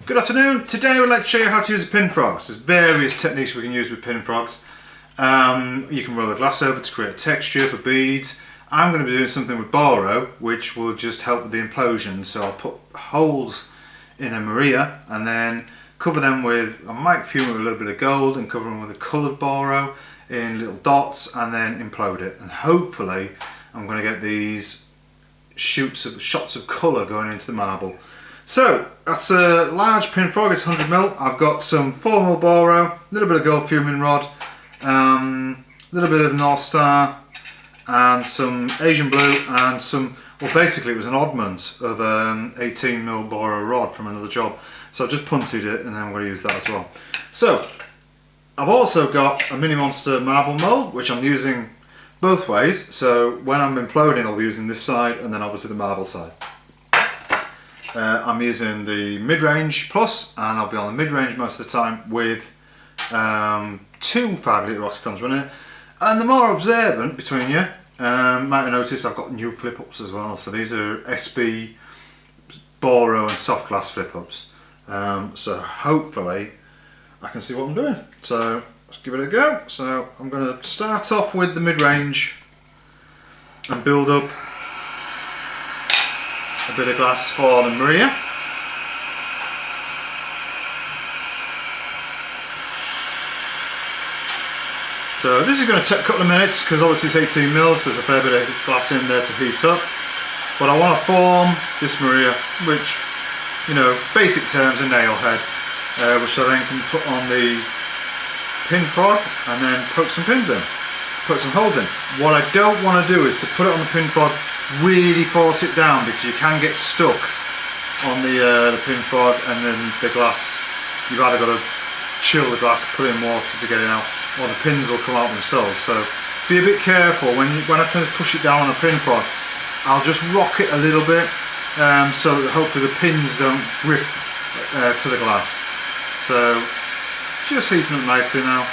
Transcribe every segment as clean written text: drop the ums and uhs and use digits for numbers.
Good afternoon. Today I would like to show you how to use a pin frog. There's various techniques we can use with pin frogs. You can roll the glass over to create a texture for beads. I'm going to be doing something with Boro which will just help with the implosion. So I'll put holes in a Maria and then cover them with, I might fume it with a little bit of gold and cover them with a coloured Boro in little dots and then implode it. And hopefully I'm going to get these shots of colour going into the marble. So that's a large pin frog, it's 100mm. I've got some 4mm Boro, a little bit of gold fuming rod, a little bit of North Star, and some Asian blue, and some, well basically it was an oddment of 18mm Boro rod from another job. So I've just punted it and then I'm going to use that as well. So I've also got a Mini Monster marble mould which I'm using both ways. So when I'm imploding I'll be using this side and then obviously the marble side. I'm using the mid-range plus and I'll be on the mid-range most of the time with 2 5-litre Oxycons running. And the more observant between you might have noticed I've got new flip-ups as well. So these are SB, Boro and soft glass flip-ups. So hopefully I can see what I'm doing. So let's give it a go. So I'm going to start off with the mid-range and build up a bit of glass for the Maria. So this is going to take a couple of minutes because obviously it's 18mm, so there's a fair bit of glass in there to heat up. But I want to form this Maria, which, you know, basic terms, a nail head, which I then can put on the pin frog and then poke some pins in, put some holes in. What I don't want to do is to put it on the pin frog, really force it down, because you can get stuck on the pin frog and then the glass, you've either got to chill the glass, put in water to get it out, or the pins will come out themselves. So be a bit careful when I tend to push it down on a pin frog. I'll just rock it a little bit so that hopefully the pins don't grip to the glass. So just heating up nicely now.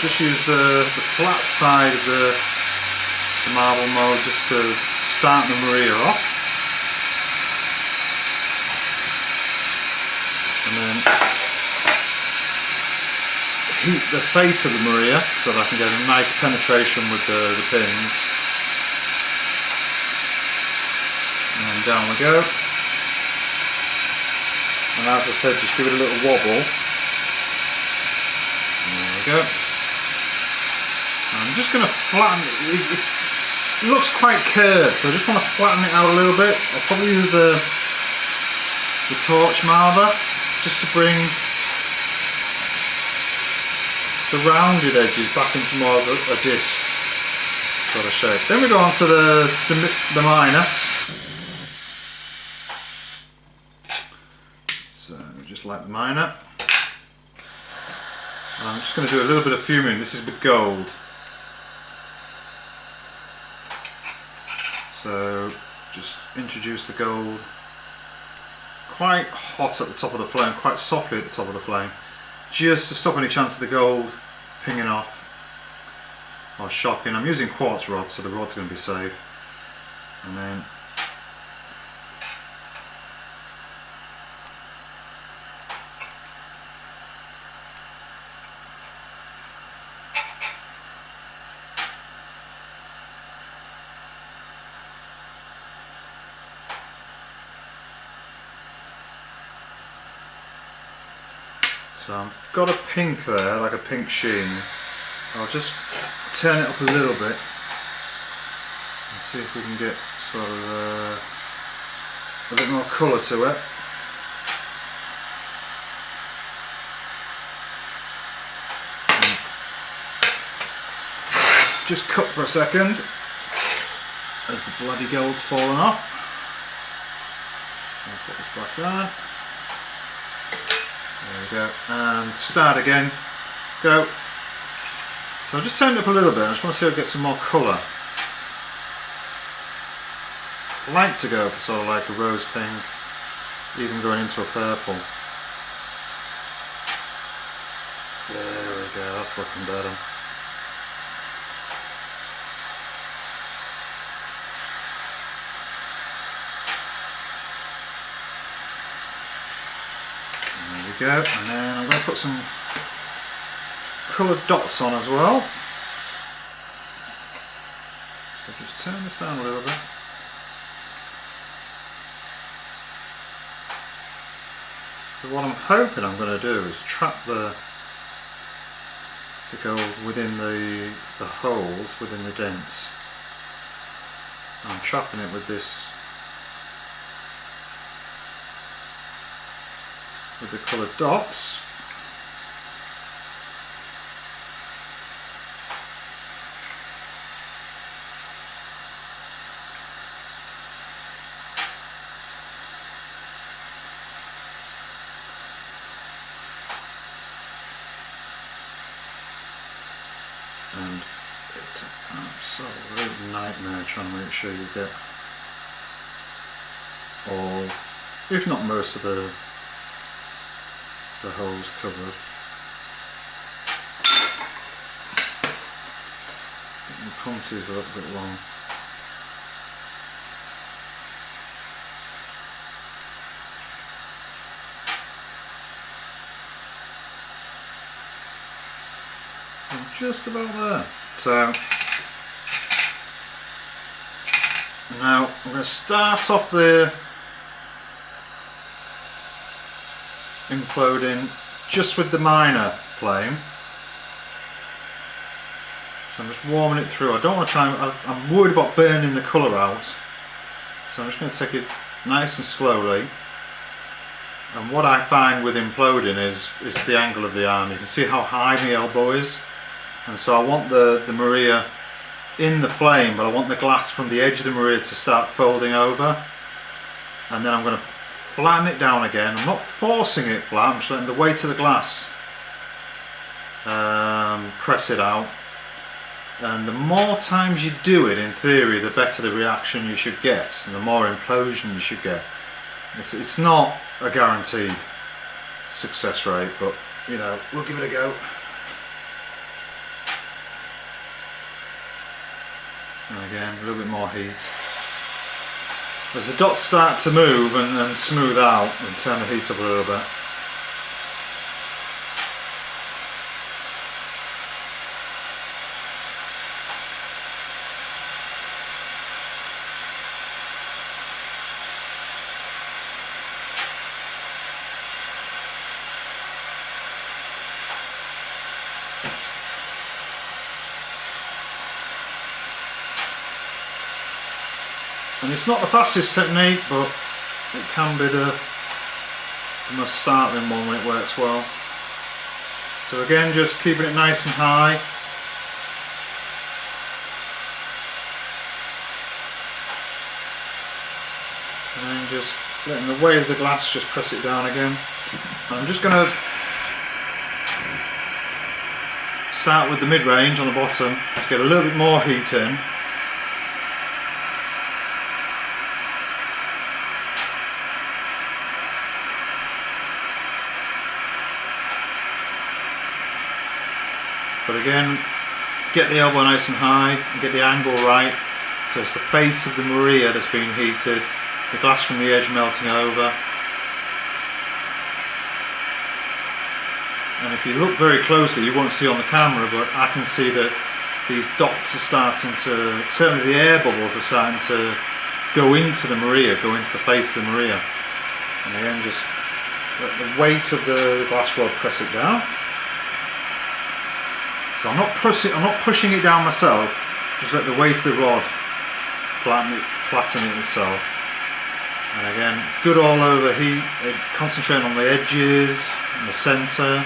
Just use the flat side of the marble mould just to start the Maria off, and then heat the face of the Maria so that I can get a nice penetration with the pins, and then down we go. And as I said, just give it a little wobble. There we go. I'm just going to flatten it. It looks quite curved, so I just want to flatten it out a little bit. I'll probably use the torch marver just to bring the rounded edges back into more of a disc sort of shape. Then we go on to the minor. So just like the minor. And I'm just going to do a little bit of fuming. This is with gold. So just introduce the gold quite hot at the top of the flame, quite softly at the top of the flame, just to stop any chance of the gold pinging off or shocking. I'm using quartz rods, so the rod's going to be safe. And then so I've got a pink there, like a pink sheen. I'll just turn it up a little bit and see if we can get sort of a bit more colour to it. And just cut for a second as the bloody gold's fallen off. I'll put this back there. There we go, and start again, go. So I'll just turn it up a little bit, I just want to see if I get some more colour. I like to go for sort of like a rose pink, even going into a purple. There we go, that's looking better. There we go, and then I'm going to put some coloured dots on as well. So just turn this down a little bit. So what I'm hoping I'm going to do is trap the gold within the holes, within the dents. I'm trapping it with this, with the coloured dots. And it's an absolute nightmare trying to make sure you get all, if not most of the holes covered. The punches are a little bit long. Just about there. So now I'm going to start off the imploding just with the minor flame. So I'm just warming it through. I don't want to try and, I'm worried about burning the colour out. So I'm just going to take it nice and slowly. And what I find with imploding is it's the angle of the arm. You can see how high my elbow is. And so I want the Maria in the flame, but I want the glass from the edge of the Maria to start folding over. And then I'm going to flatten it down again. I'm not forcing it flat, I'm just letting the weight of the glass press it out. And the more times you do it, in theory, the better the reaction you should get, and the more implosion you should get. It's not a guaranteed success rate, but you know, we'll give it a go. And again, a little bit more heat. As the dots start to move and smooth out, and turn the heat up a little bit. And it's not the fastest technique, but it can be the most startling one when it works well. So again, just keeping it nice and high. And then just letting the weight of the glass just press it down again. And I'm just going to start with the mid-range on the bottom to get a little bit more heat in. But again, get the elbow nice and high and get the angle right. So it's the face of the Maria that's being heated, the glass from the edge melting over. And if you look very closely, you won't see on the camera, but I can see that these dots are starting to, certainly the air bubbles are starting to go into the Maria, go into the face of the Maria. And again, just let the weight of the glass rod press it down. So I'm not pushing it down myself, just let the weight of the rod flatten it itself. And again, good all over heat, concentrating on the edges and the centre.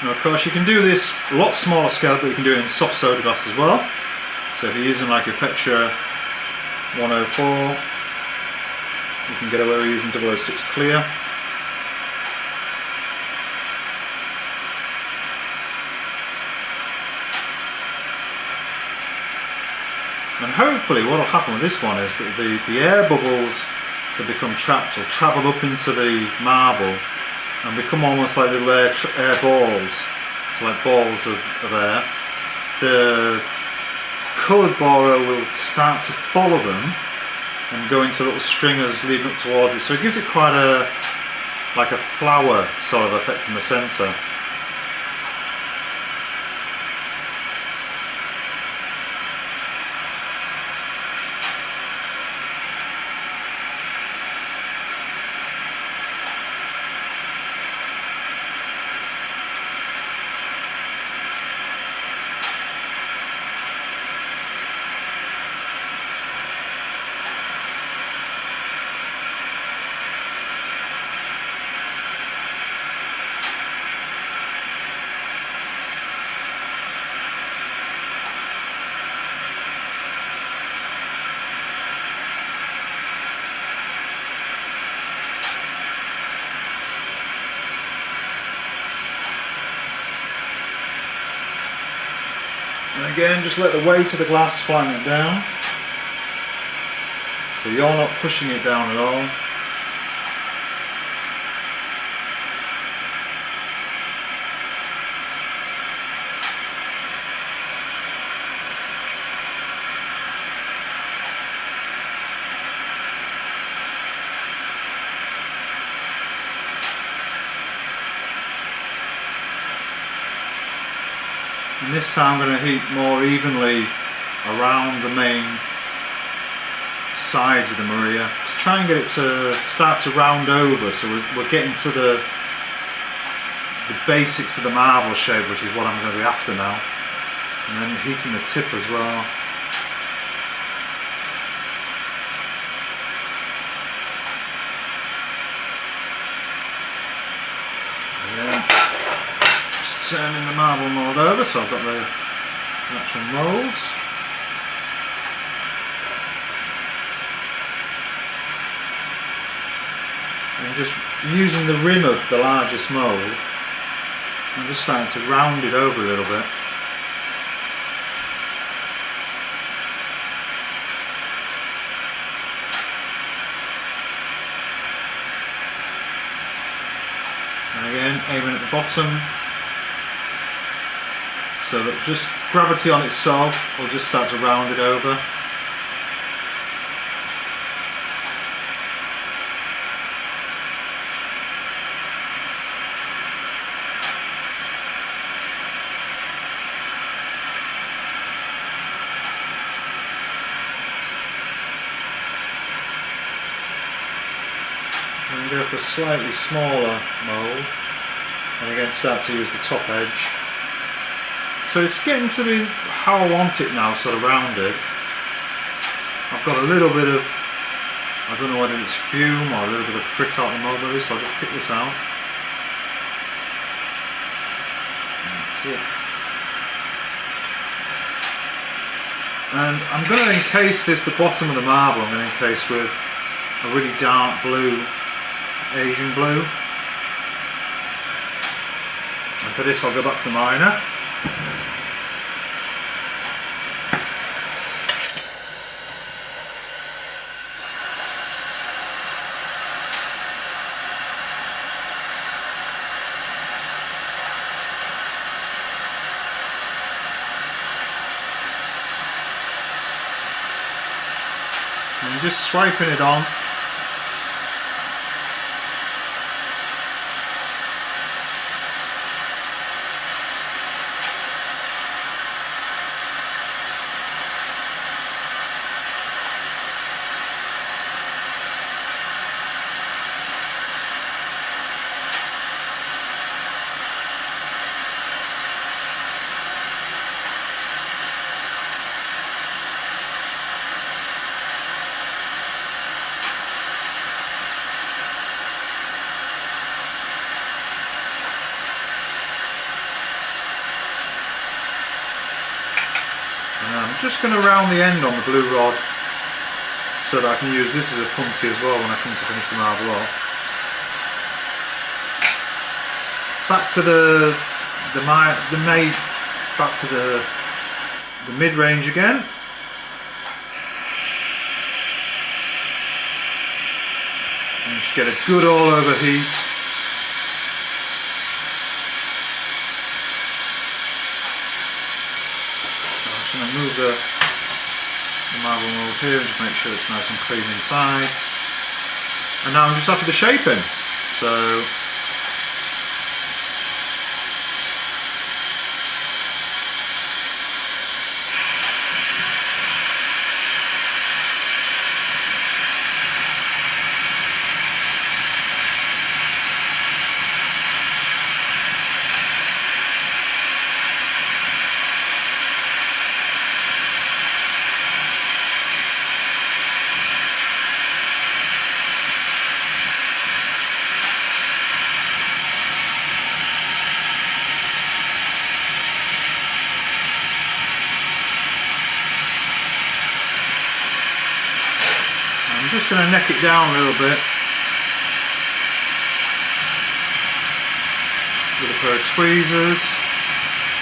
Now of course you can do this a lot smaller scale, but you can do it in soft soda glass as well. So if you're using like a Fetcher 104, you can get away with using 006 clear. And hopefully what will happen with this one is that the air bubbles that become trapped will travel up into the marble and become almost like little air balls, so like balls of air. The coloured Boro will start to follow them and go into little stringers leading up towards it, so it gives it quite like a flower sort of effect in the centre. And again, just let the weight of the glass flatten it down, so you're not pushing it down at all. And this time I'm going to heat more evenly around the main sides of the Maria to try and get it to start to round over, so we're getting to the basics of the marble shape, which is what I'm going to be after now. And then heating the tip as well. Turning the marble mould over, so I've got the actual moulds. And just using the rim of the largest mould, I'm just starting to round it over a little bit. And again, aiming at the bottom, so that just gravity on itself will just start to round it over. And go for a slightly smaller mould, and again start to use the top edge. So it's getting to be how I want it now, sort of rounded. I've got a little bit of, I don't know whether it's fume or a little bit of frit out the mould, so I'll just pick this out. That's it. And I'm going to encase this, the bottom of the marble I'm going to encase with a really dark blue, Asian blue. And for this I'll go back to the miner. And just swiping it on. just going to round the end on the glue rod so that I can use this as a punty as well when I come to finish the marble off. Back to the mid-range again. And just get a good all over heat. I'm just going to move the marble mould here and just make sure it's nice and clean inside. And now I'm just after the shaping. So I'm just going to neck it down a little bit with a pair of tweezers,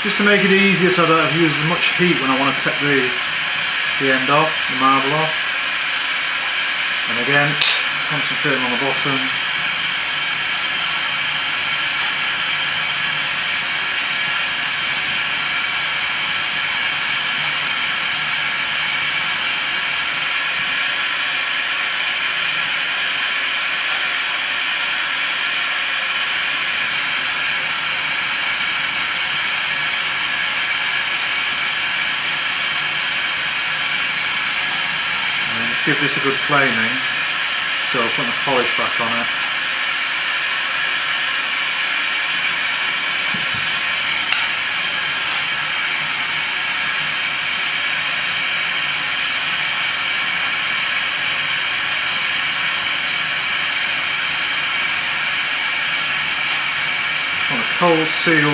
just to make it easier so I don't have to use as much heat when I want to take the end off, the marble off. And again, concentrating on the bottom. Give this a good flaming, so I'll put the polish back on it. I want to cold seal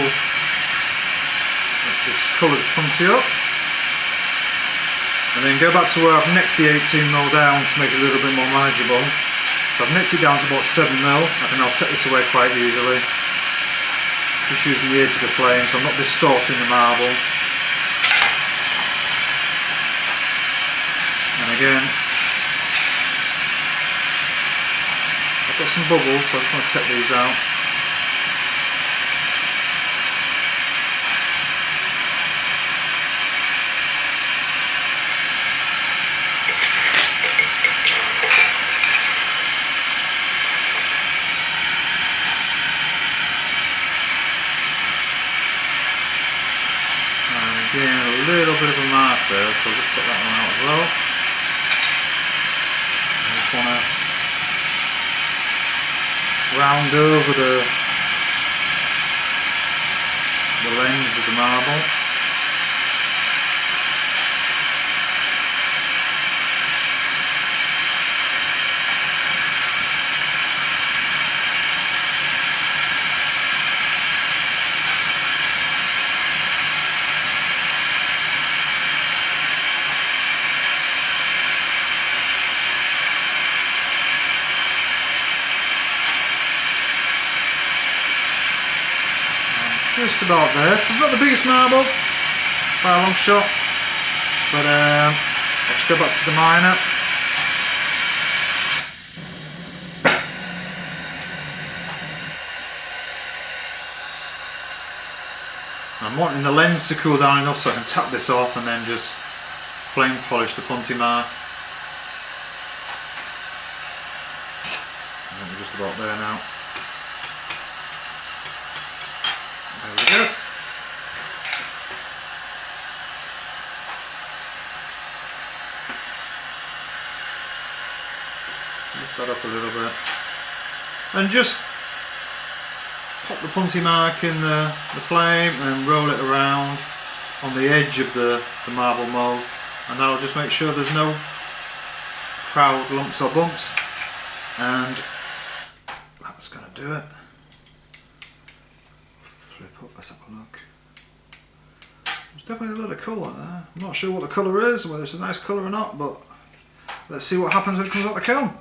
this coloured punty up. And then go back to where I've necked the 18mm down to make it a little bit more manageable. So I've necked it down to about 7mm. I can now take this away quite easily. Just using the edge of the flame so I'm not distorting the marble. And again, I've got some bubbles, so I just want to take these out. Again, a little bit of a mark there, so I'll just take that one out as well. I just want to round over the lens of the marble. Just about there. So it's not the biggest marble by a long shot, but I'll just go back to the miner. I'm wanting the lens to cool down enough so I can tap this off and then just flame polish the punty mark. I think we're just about there now. There we go. Lift that up a little bit. And just pop the punty mark in the flame and roll it around on the edge of the marble mould, and that'll just make sure there's no proud lumps or bumps, and that's going to do it. Flip up, let's have a look. There's definitely a lot of colour there. I'm not sure what the colour is, whether it's a nice colour or not, but let's see what happens when it comes out the kiln.